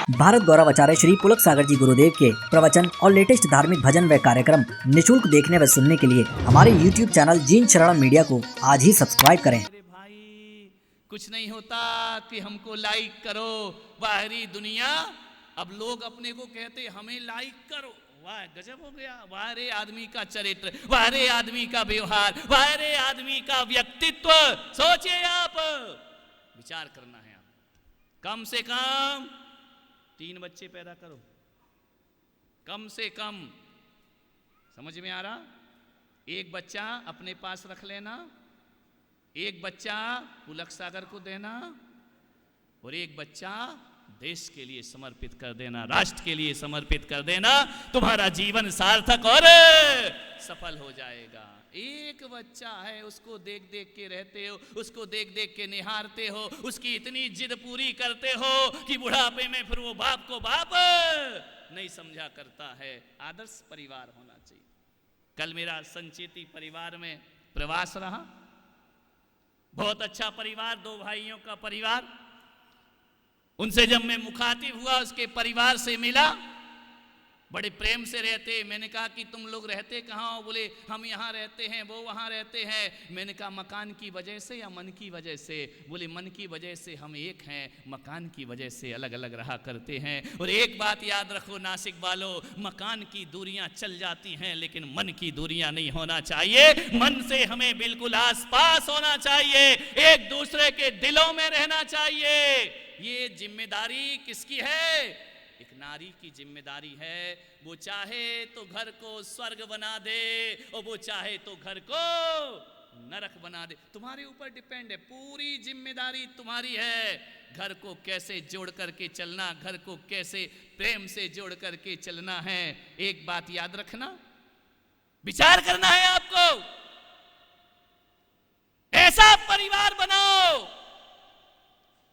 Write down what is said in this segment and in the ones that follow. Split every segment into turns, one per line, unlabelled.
भारत गौरव आचार्य श्री पुलक सागर जी गुरुदेव के प्रवचन और लेटेस्ट धार्मिक भजन व कार्यक्रम निशुल्क देखने व सुनने के लिए हमारे YouTube चैनल जीन शरण मीडिया को आज ही सब्सक्राइब करें।
अरे भाई, कुछ नहीं होता कि हमको लाइक करो बाहरी दुनिया। अब लोग अपने को कहते हमें लाइक करो। वाह, गजब हो गया। वाह रे आदमी का चरित्र, वाह रे आदमी का व्यवहार, वाह रे आदमी का व्यक्तित्व। सोचिए आप, विचार करना है। आप कम से कम 3 बच्चे पैदा करो, कम से कम। समझ में आ रहा? एक बच्चा अपने पास रख लेना, एक बच्चा पुलक सागर को देना और एक बच्चा देश के लिए समर्पित कर देना, राष्ट्र के लिए समर्पित कर देना। तुम्हारा जीवन सार्थक और सफल हो जाएगा। एक बच्चा है, उसको देख देख के रहते हो, उसको देख देख के निहारते हो, उसकी इतनी जिद पूरी करते हो कि बुढ़ापे में फिर वो बाप को बाप नहीं समझा करता है। आदर्श परिवार होना चाहिए। कल मेरा संचेती परिवार में प्रवास रहा। बहुत अच्छा परिवार, 2 भाइयों का परिवार। उनसे जब मैं मुखातिब हुआ, उसके परिवार से मिला, बड़े प्रेम से रहते। मैंने कहा कि तुम लोग रहते कहाँ हो? बोले हम यहाँ रहते हैं, वो वहाँ रहते हैं। मैंने कहा मकान की वजह से या मन की वजह से? बोले मन की वजह से हम एक हैं, मकान की वजह से अलग अलग रहा करते हैं। और एक बात याद रखो नासिक वालों, मकान की दूरियां चल जाती हैं लेकिन मन की दूरियां नहीं होना चाहिए। मन से हमें बिल्कुल आसपास होना चाहिए, एक दूसरे के दिलों में रहना चाहिए। ये जिम्मेदारी किसकी है? एक नारी की जिम्मेदारी है। वो चाहे तो घर को स्वर्ग बना दे और वो चाहे तो घर को नरक बना दे। तुम्हारे ऊपर डिपेंड है, पूरी जिम्मेदारी तुम्हारी है। घर को कैसे जोड़ करके चलना, घर को कैसे प्रेम से जोड़ करके चलना है। एक बात याद रखना, विचार करना है आपको। ऐसा परिवार बनाओ,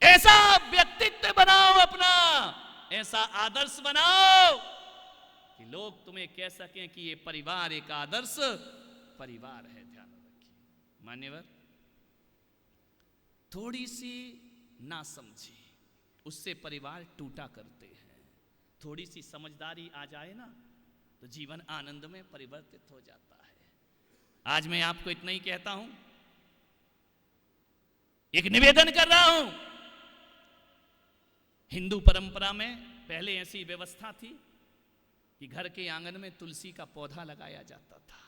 ऐसा व्यक्तित्व बनाओ अपना, ऐसा आदर्श बनाओ कि लोग तुम्हें कह सकें कि ये परिवार एक आदर्श परिवार है। ध्यान रखिए मान्यवर, थोड़ी सी नासमझी, उससे परिवार टूटा करते हैं। थोड़ी सी समझदारी आ जाए ना तो जीवन आनंद में परिवर्तित हो जाता है। आज मैं आपको इतना ही कहता हूं, एक निवेदन कर रहा हूं। हिंदू परंपरा में पहले ऐसी व्यवस्था थी कि घर के आंगन में तुलसी का पौधा लगाया जाता था।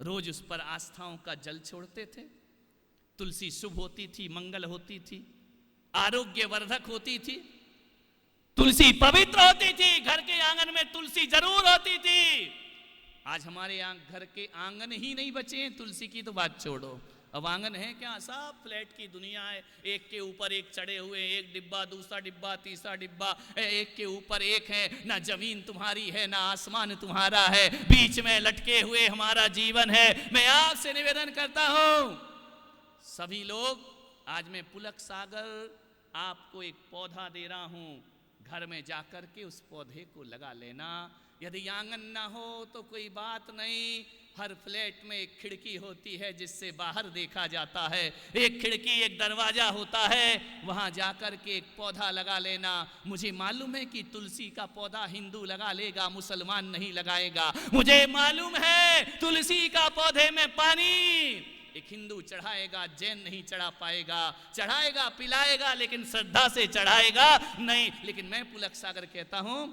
रोज उस पर आस्थाओं का जल छोड़ते थे। तुलसी शुभ होती थी, मंगल होती थी, आरोग्यवर्धक होती थी, तुलसी पवित्र होती थी। घर के आंगन में तुलसी जरूर होती थी। आज हमारे घर के आंगन ही नहीं बचे हैं, तुलसी की तो बात छोड़ो। अब आंगन है क्या? सब फ्लैट की दुनिया है, एक के ऊपर एक चढ़े हुए, एक डिब्बा, दूसरा डिब्बा, तीसरा डिब्बा, एक के ऊपर एक है। ना जमीन तुम्हारी है, ना आसमान तुम्हारा है, बीच में लटके हुए हमारा जीवन है। मैं आपसे निवेदन करता हूं, सभी लोग, आज मैं पुलक सागर आपको एक पौधा दे रहा हूं, घर में जाकर के उस पौधे को लगा लेना। यदि आंगन ना हो तो कोई बात नहीं, हर फ्लैट में एक खिड़की होती है जिससे बाहर देखा जाता है। एक खिड़की, एक दरवाजा होता है, वहां जाकर के एक पौधा लगा लेना। मुझे मालूम है कि तुलसी का पौधा हिंदू लगा लेगा, मुसलमान नहीं लगाएगा। मुझे मालूम है तुलसी का पौधे में पानी एक हिंदू चढ़ाएगा, जैन नहीं चढ़ा पाएगा। चढ़ाएगा, पिलाएगा, लेकिन श्रद्धा से चढ़ाएगा नहीं। लेकिन मैं पुलक सागर कहता हूं,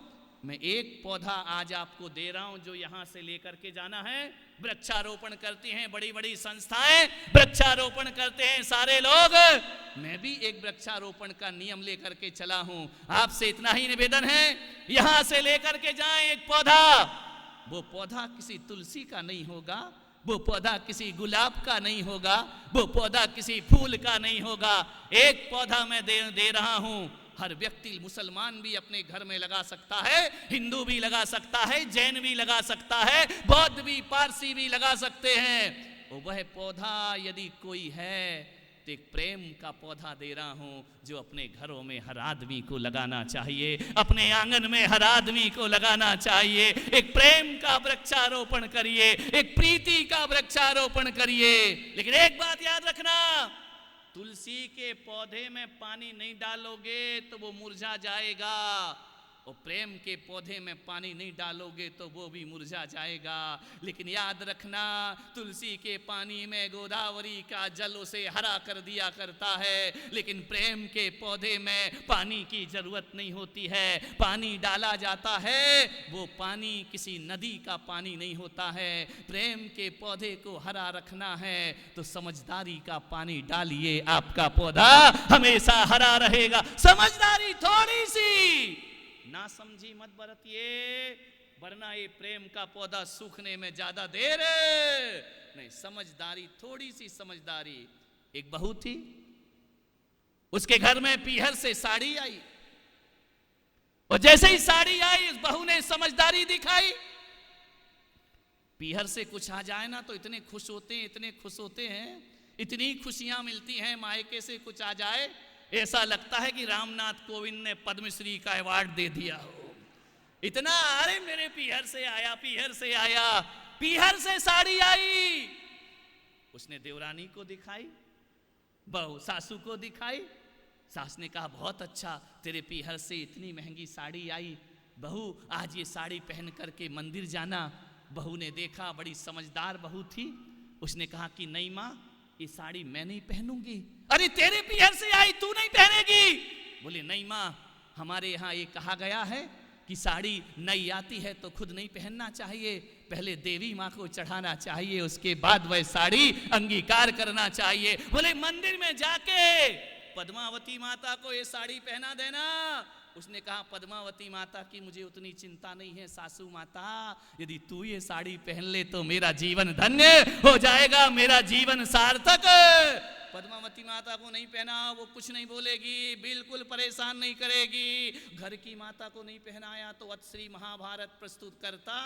मैं एक पौधा आज आपको दे रहा हूं जो यहां से लेकर के जाना है। वृक्षारोपण करती हैं बड़ी बड़ी संस्थाएं, वृक्षारोपण करते हैं सारे लोग। मैं भी एक वृक्षारोपण का नियम लेकर के चला हूं। आपसे इतना ही निवेदन है, यहां से लेकर के जाएं एक पौधा। वो पौधा किसी तुलसी का नहीं होगा, वो पौधा किसी गुलाब का नहीं होगा, वो पौधा किसी फूल का नहीं होगा। एक पौधा मैं दे रहा हूं। हर व्यक्ति, मुसलमान भी अपने घर में लगा सकता है, हिंदू भी लगा सकता है, जैन भी लगा सकता है, बौद्ध भी, पारसी भी लगा सकते हैं। और वह पौधा यदि कोई है तो एक प्रेम का पौधा दे रहा हूं जो अपने घरों में हर आदमी को लगाना चाहिए, अपने आंगन में हर आदमी को लगाना चाहिए। एक प्रेम का वृक्षारोपण करिए, एक प्रीति का वृक्षारोपण करिए। लेकिन एक बात याद रखना, तुलसी के पौधे में पानी नहीं डालोगे तो वो मुरझा जाएगा, और प्रेम के पौधे में पानी नहीं डालोगे तो वो भी मुरझा जाएगा। लेकिन याद रखना, तुलसी के पानी में गोदावरी का जल उसे हरा कर दिया करता है, लेकिन प्रेम के पौधे में पानी की जरूरत नहीं होती है। पानी डाला जाता है, वो पानी किसी नदी का पानी नहीं होता है। प्रेम के पौधे को हरा रखना है तो समझदारी का पानी डालिए, आपका पौधा हमेशा हरा रहेगा। समझदारी थोड़ी सी ना समझी मत बरतिए, वरना ये प्रेम का पौधा सूखने में ज्यादा देर नहीं। समझदारी, थोड़ी सी समझदारी। एक बहू थी, उसके घर में पीहर से साड़ी आई, और जैसे ही साड़ी आई उस बहू ने समझदारी दिखाई। पीहर से कुछ आ जाए ना तो इतने खुश होते हैं, इतने खुश होते हैं, इतनी खुशियां मिलती हैं। मायके से कुछ आ जाए ऐसा लगता है कि रामनाथ कोविंद ने पद्मश्री का अवार्ड दे दिया हो। इतना, अरे मेरे पीहर से आया, पीहर से आया, पीहर से साड़ी आई। उसने देवरानी को दिखाई, बहू सासू को दिखाई। सास ने कहा बहुत अच्छा, तेरे पीहर से इतनी महंगी साड़ी आई, बहू आज ये साड़ी पहन करके मंदिर जाना। बहू ने देखा, बड़ी समझदार बहू थी, उसने कहा कि नहीं माँ, ये साड़ी मैं नहीं पहनूंगी। अरे तेरे पीहर से आई, तू नहीं पहनेगी? बोले नहीं माँ, हमारे यहाँ ये कहा गया है कि साड़ी नई आती है तो खुद नहीं पहनना चाहिए, पहले देवी माँ को चढ़ाना चाहिए, उसके बाद वह साड़ी अंगीकार करना चाहिए। बोले मंदिर में जाके पद्मावती माता को ये साड़ी पहना देना। उसने कहा पद्मावती माता की मुझे उतनी चिंता नहीं है सासू माता, यदि तू ये साड़ी पहन ले तो मेरा जीवन धन्य हो जाएगा, मेरा जीवन सार्थक। पद्मावती माता को नहीं पहना, वो कुछ नहीं बोलेगी, बिल्कुल परेशान नहीं करेगी। घर की माता को नहीं पहनाया तो अतश्री महाभारत प्रस्तुत करता।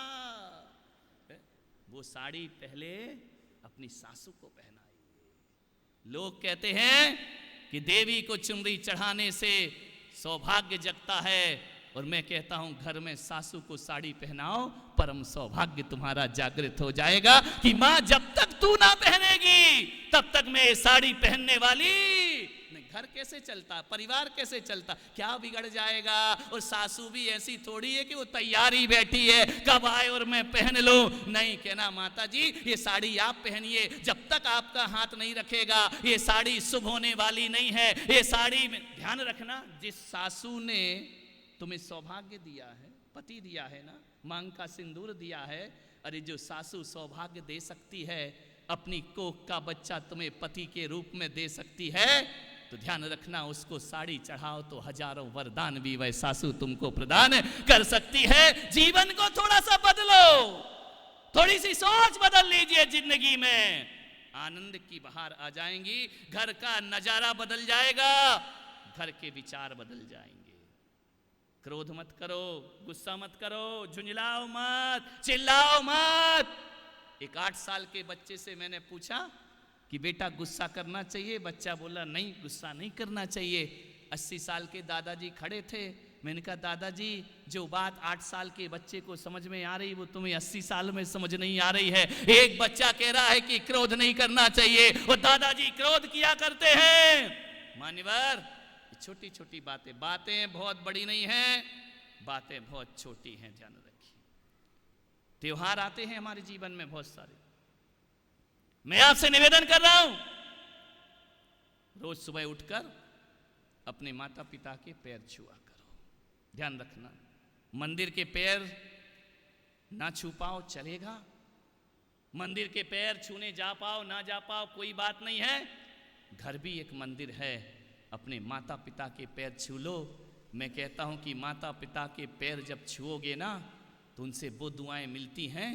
वो साड़ी पहले अपनी सासू को पहनाई। लोग कहते हैं कि देवी को चुनरी चढ़ाने से सौभाग्य जगता है, और मैं कहता हूं घर में सासू को साड़ी पहनाओ, परम सौभाग्य तुम्हारा जागृत हो जाएगा कि मां जब तक तू ना पहनेगी तब तक मैं ये साड़ी पहनने वाली नहीं। घर कैसे चलता, परिवार कैसे चलता, क्या बिगड़ जाएगा। और सासू भी ऐसी थोड़ी है कि वो तैयारी बैठी है कब आए और मैं पहन लूं। नहीं, कहना माता जी ये साड़ी आप पहनिए, जब तक आपका हाथ नहीं रखेगा ये साड़ी शुभ होने वाली नहीं है। ये साड़ी में ध्यान रखना, जिस सासू ने तुम्हें सौभाग्य दिया है, पति दिया है ना, मांग का सिंदूर दिया है, अरे जो सासू सौभाग्य दे सकती है, अपनी कोख का बच्चा तुम्हें पति के रूप में दे सकती है, तो ध्यान रखना उसको साड़ी चढ़ाओ तो हजारों वरदान भी वह सासू तुमको प्रदान कर सकती है। जीवन को थोड़ा सा बदलो, थोड़ी सी सोच बदल लीजिए, जिंदगी में आनंद की बहार आ जाएंगी, घर का नजारा बदल जाएगा, घर के विचार बदल जाएंगे। क्रोध मत करो, गुस्सा मत करो, झुंझलाओ मत, चिल्लाओ मत। एक 8 साल के बच्चे से मैंने पूछा कि बेटा गुस्सा करना चाहिए? बच्चा बोला नहीं, गुस्सा नहीं करना चाहिए। 80 साल के दादाजी खड़े थे, मैंने कहा दादाजी जो बात 8 साल के बच्चे को समझ में आ रही वो तुम्हें 80 साल में समझ नहीं आ रही है। एक बच्चा कह रहा है कि क्रोध नहीं करना चाहिए और दादाजी क्रोध किया करते हैं। मान्यवर, छोटी छोटी बातें, बातें बहुत बड़ी नहीं हैं, बातें बहुत छोटी हैं, ध्यान रखिए। त्योहार आते हैं हमारे जीवन में बहुत सारे, मैं आपसे निवेदन कर रहा हूं रोज सुबह उठकर अपने माता पिता के पैर छुआ करो। ध्यान रखना, मंदिर के पैर ना छू पाओ चलेगा, मंदिर के पैर छूने जा पाओ ना जा पाओ कोई बात नहीं है, घर भी एक मंदिर है, अपने माता पिता के पैर छू लो। मैं कहता हूं कि माता पिता के पैर जब छुओगे ना तो उनसे वो दुआएं मिलती हैं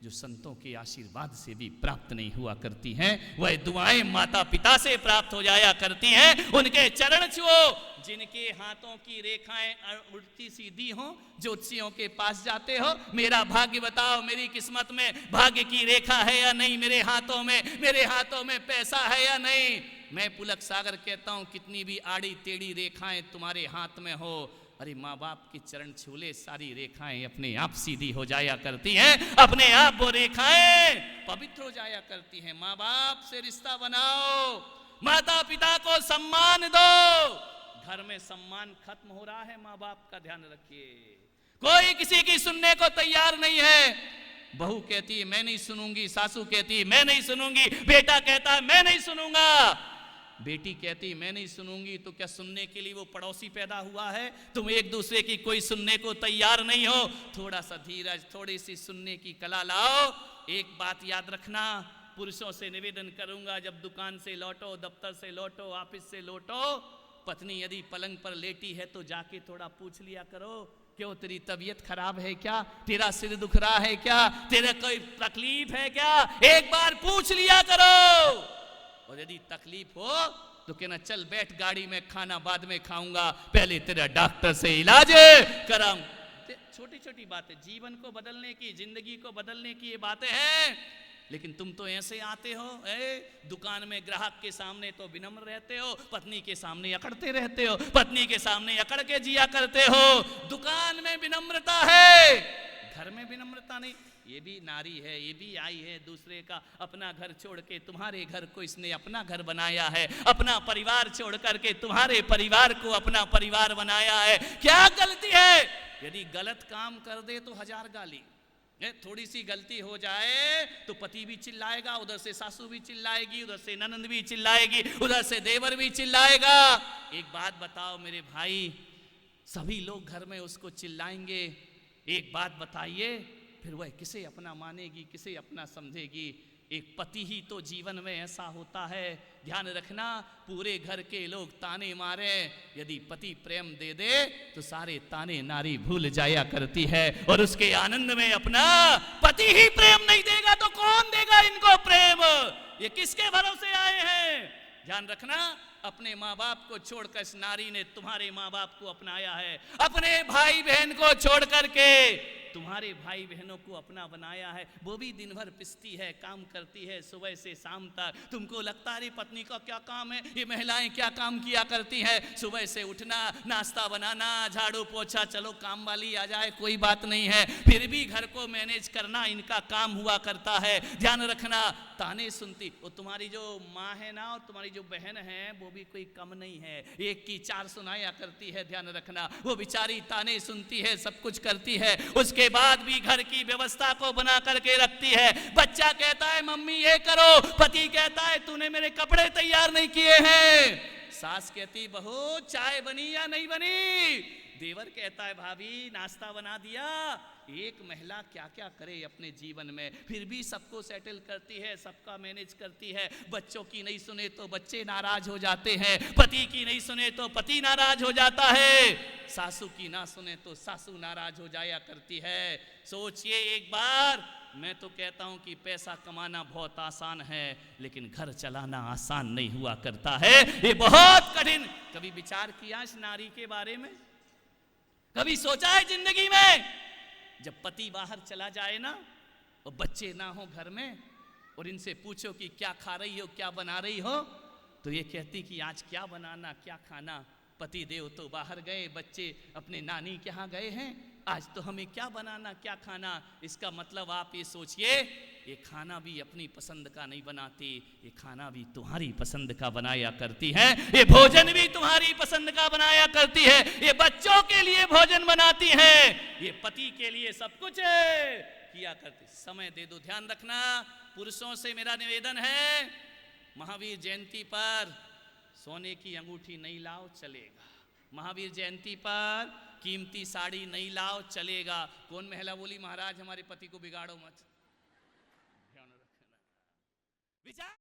जो संतों के आशीर्वाद से भी प्राप्त नहीं हुआ करती हैं। वह दुआएं माता पिता से प्राप्त हो जाया करती हैं। उनके चरण छुओ, जिनके हाथों की रेखाएं उल्टी सीधी हो, ज्योतिषियों के पास जाते हो, मेरा भाग्य बताओ, मेरी किस्मत में भाग्य की रेखा है या नहीं, मेरे हाथों में पैसा है या नहीं। मैं पुलक सागर कहता हूं कितनी भी आड़ी टेढ़ी रेखाएं तुम्हारे हाथ में हो, अरे माँ बाप के चरण छूले सारी रेखाएं अपने आप सीधी हो जाया करती हैं, अपने आप वो रेखाएं पवित्र हो जाया करती हैं। माँ बाप से रिश्ता बनाओ, माता पिता को सम्मान दो। घर में सम्मान खत्म हो रहा है, माँ बाप का ध्यान रखिए। कोई किसी की सुनने को तैयार नहीं है। बहू कहती है मैं नहीं सुनूंगी, सासू कहती है मैं नहीं सुनूंगी, बेटा कहता है मैं नहीं सुनूंगा, बेटी कहती मैं नहीं सुनूंगी। तो क्या सुनने के लिए वो पड़ोसी पैदा हुआ है? तुम एक दूसरे की कोई सुनने को तैयार नहीं हो। थोड़ा सा धीरज, थोड़ी सी सुनने की कला लाओ। एक बात याद रखना, पुरुषों से निवेदन करूंगा, जब दुकान से लौटो, दफ्तर से लौटो, ऑफिस से लौटो, पत्नी यदि पलंग पर लेटी है तो जाके थोड़ा पूछ लिया करो, क्यों तेरी तबीयत खराब है क्या, तेरा सिर दुख रहा है क्या, तेरा कोई तकलीफ है क्या, एक बार पूछ लिया करो। और यदि तकलीफ हो तो कहना चल बैठ गाड़ी में, खाना बाद में खाऊंगा, पहले तेरा डॉक्टर से इलाज कराऊं। छोटी छोटी बातें, जीवन को बदलने की, जिंदगी को बदलने की ये बातें हैं। लेकिन तुम तो ऐसे आते हो, दुकान में ग्राहक के सामने तो विनम्र रहते हो, पत्नी के सामने अकड़ते रहते हो, पत्नी के सामने अकड़ के जिया करते हो। दुकान में विनम्रता है, घर में विनम्रता नहीं। ये भी नारी है, ये भी आई है दूसरे का अपना घर छोड़ के, तुम्हारे घर को इसने अपना घर बनाया है, अपना परिवार छोड़ करके तुम्हारे परिवार को अपना परिवार बनाया है। क्या गलती है? यदि गलत काम कर दे तो 1000 गाली, थोड़ी सी गलती हो जाए तो पति भी चिल्लाएगा, उधर से सासू भी चिल्लाएगी, उधर से ननंद भी चिल्लाएगी, उधर से देवर भी चिल्लाएगा। एक बात बताओ मेरे भाई, सभी लोग घर में उसको चिल्लाएंगे। एक बात बताइए, फिर वह किसे अपना मानेगी, किसे अपना समझेगी? एक पति ही तो जीवन में ऐसा होता है। ध्यान रखना, पूरे घर के लोग ताने मारे, यदि पति प्रेम दे दे तो सारे ताने नारी भूल जाया करती है, और उसके आनंद में अपना पति ही प्रेम नहीं देगा तो कौन देगा इनको प्रेम? ये किसके भरोसे आए हैं? ध्यान रखना, अपने माँ बाप को छोड़कर इस नारी ने तुम्हारे माँ बाप को अपनाया है, अपने भाई बहन को छोड़ करके तुम्हारे भाई बहनों को अपना बनाया है। वो भी दिन भर पिसती है, काम करती है सुबह से शाम तक। तुमको लगता है पत्नी का क्या काम है, ये महिलाएं क्या काम किया करती है? सुबह से उठना, नाश्ता बनाना, झाड़ू पोछा, चलो काम वाली आ जाए कोई बात नहीं है, फिर भी घर को मैनेज करना इनका काम हुआ करता है। ध्यान रखना, ताने सुनती, वो तुम्हारी जो माँ है ना और तुम्हारी जो बहन है वो भी कोई कम नहीं है, एक की 4 सुनाया करती है। ध्यान रखना, वो बेचारी ताने सुनती है, सब कुछ करती है, उसके बाद भी घर की व्यवस्था को बना करके रखती है। बच्चा कहता है मम्मी ये करो, पति कहता है तूने मेरे कपड़े तैयार नहीं किए हैं, सास कहती बहू चाय बनी या नहीं बनी, देवर कहता है भाभी नाश्ता बना दिया। एक महिला क्या क्या करे अपने जीवन में, फिर भी सबको सेटल करती है, सबका मैनेज करती है। बच्चों की नहीं सुने तो बच्चे नाराज हो जाते हैं, पति की नहीं सुने तो पति नाराज हो जाता है, सासू की ना सुने तो सासू नाराज हो जाया करती है। सोचिए एक बार, मैं तो कहता हूं कि पैसा कमाना बहुत आसान है, लेकिन घर चलाना आसान नहीं हुआ करता है, ये बहुत कठिन। कभी विचार किया इस नारी के बारे में? कभी सोचा है जिंदगी में, जब पति बाहर चला जाए ना और बच्चे ना हो घर में, और इनसे पूछो कि क्या खा रही हो, क्या बना रही हो, तो ये कहती कि आज क्या बनाना, क्या खाना, पति देव तो बाहर गए, बच्चे अपने नानी के यहाँ गए हैं, आज तो हमें क्या बनाना, क्या खाना। इसका मतलब आप ये सोचिए, ये खाना भी अपनी पसंद का नहीं बनाती, ये खाना भी तुम्हारी पसंद का बनाया करती है, ये भोजन भी तुम्हारी पसंद का बनाया करती है, ये बच्चों के लिए भोजन बनाती है, ये पति के लिए सब कुछ किया करती। समय दे दो। ध्यान रखना, पुरुषों से मेरा निवेदन है, महावीर जयंती पर सोने की अंगूठी नहीं लाओ चलेगा, महावीर जयंती पर कीमती साड़ी नहीं लाओ चलेगा। कौन महिला बोली महाराज हमारे पति को बिगाड़ो मत? ध्यान रखना विचार